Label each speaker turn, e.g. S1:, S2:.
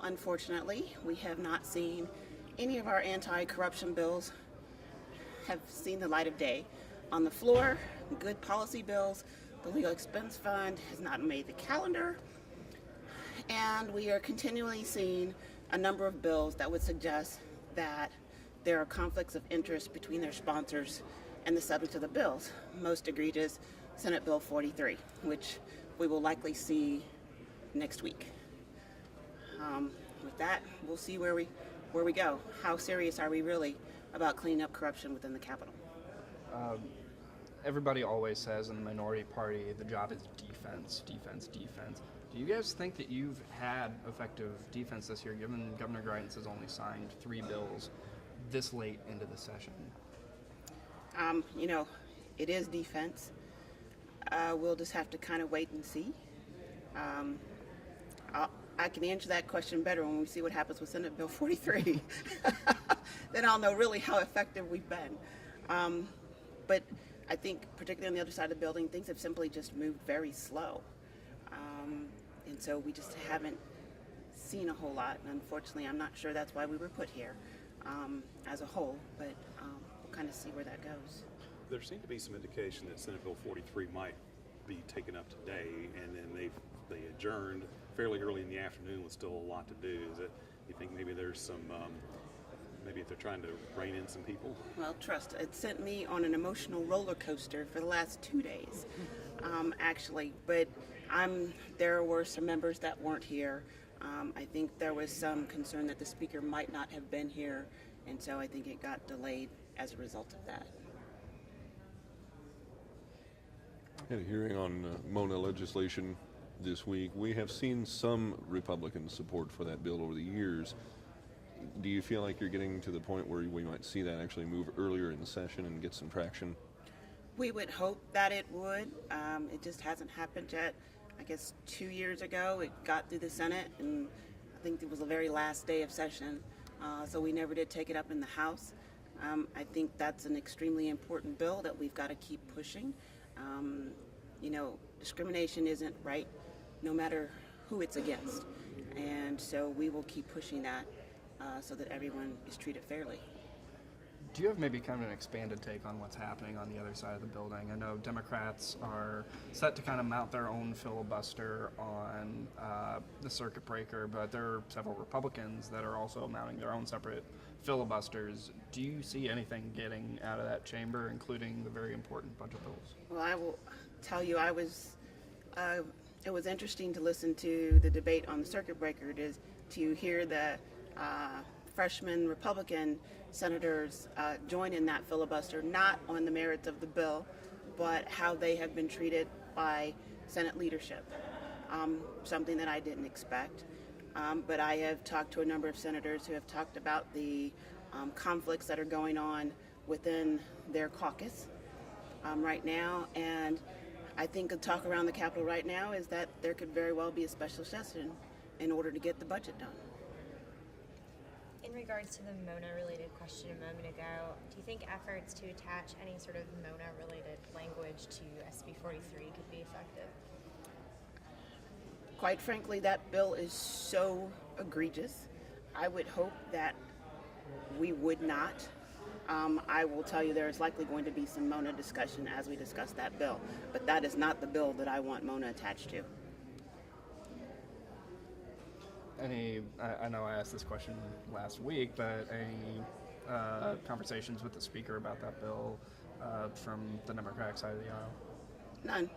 S1: Unfortunately, we have not seen any of our anti-corruption bills have seen the light of day. On the floor, good policy bills. The legal expense fund has not made the calendar. And we are continually seeing a number of bills that would suggest that there are conflicts of interest between their sponsors and the subject of the bills. Most egregious, Senate Bill 43, which we will likely see next week. With that, we'll see where we go. How serious are we really about cleaning up corruption within the Capitol?
S2: Everybody always says in the minority party, the job is defense, defense, defense. Do you guys think that you've had effective defense this year, given Governor Greitens has only signed 3 bills this late into the session?
S1: It is defense. We'll just have to kind of wait and see. I can answer that question better when we see what happens with Senate Bill 43. Then I'll know really how effective we've been. But I think, particularly on the other side of the building, things have simply just moved very slow. And so we just haven't seen a whole lot. And unfortunately, I'm not sure that's why we were put here as a whole, but we'll kind of see where that goes.
S3: There seemed to be some indication that Senate Bill 43 might be taken up today, and then they adjourned fairly early in the afternoon with still a lot to do. Is it, you think maybe there's some, maybe if they're trying to rein in some people?
S1: Well, trust, it sent me on an emotional roller coaster for the last 2 days, actually. But there were some members that weren't here. I think there was some concern that the speaker might not have been here, and so I think it got delayed as a result of that.
S4: Had a hearing on Mona legislation this week. We have seen some Republican support for that bill over the years. Do you feel like you're getting to the point where we might see that actually move earlier in the session and get some traction?
S1: We would hope that it would. It just hasn't happened yet. I guess 2 years ago it got through the Senate, and I think it was the very last day of session, so we never did take it up in the House. I think that's an extremely important bill that we've got to keep pushing. Discrimination isn't right no matter who it's against, and so we will keep pushing that so that everyone is treated fairly.
S2: Do you have maybe kind of an expanded take on what's happening on the other side of the building? I know Democrats are set to kind of mount their own filibuster on the circuit breaker, but there are several Republicans that are also mounting their own separate filibusters. Do you see anything getting out of that chamber, including the very important budget bills?
S1: Well, I will tell you, it was interesting to listen to the debate on the circuit breaker, to hear the freshman Republican senators join in that filibuster, not on the merits of the bill, but how they have been treated by Senate leadership, something that I didn't expect. But I have talked to a number of senators who have talked about the conflicts that are going on within their caucus right now, and I think the talk around the Capitol right now is that there could very well be a special session in order to get the budget done.
S5: In regards to the Mona-related question a moment ago, do you think efforts to attach any sort of Mona-related language to SB 43 could be effective?
S1: Quite frankly, that bill is so egregious. I would hope that we would not. I will tell you there is likely going to be some Mona discussion as we discuss that bill, but that is not the bill that I want Mona attached to.
S2: I know I asked this question last week, but any conversations with the speaker about that bill from the Democratic side of the aisle?
S1: None.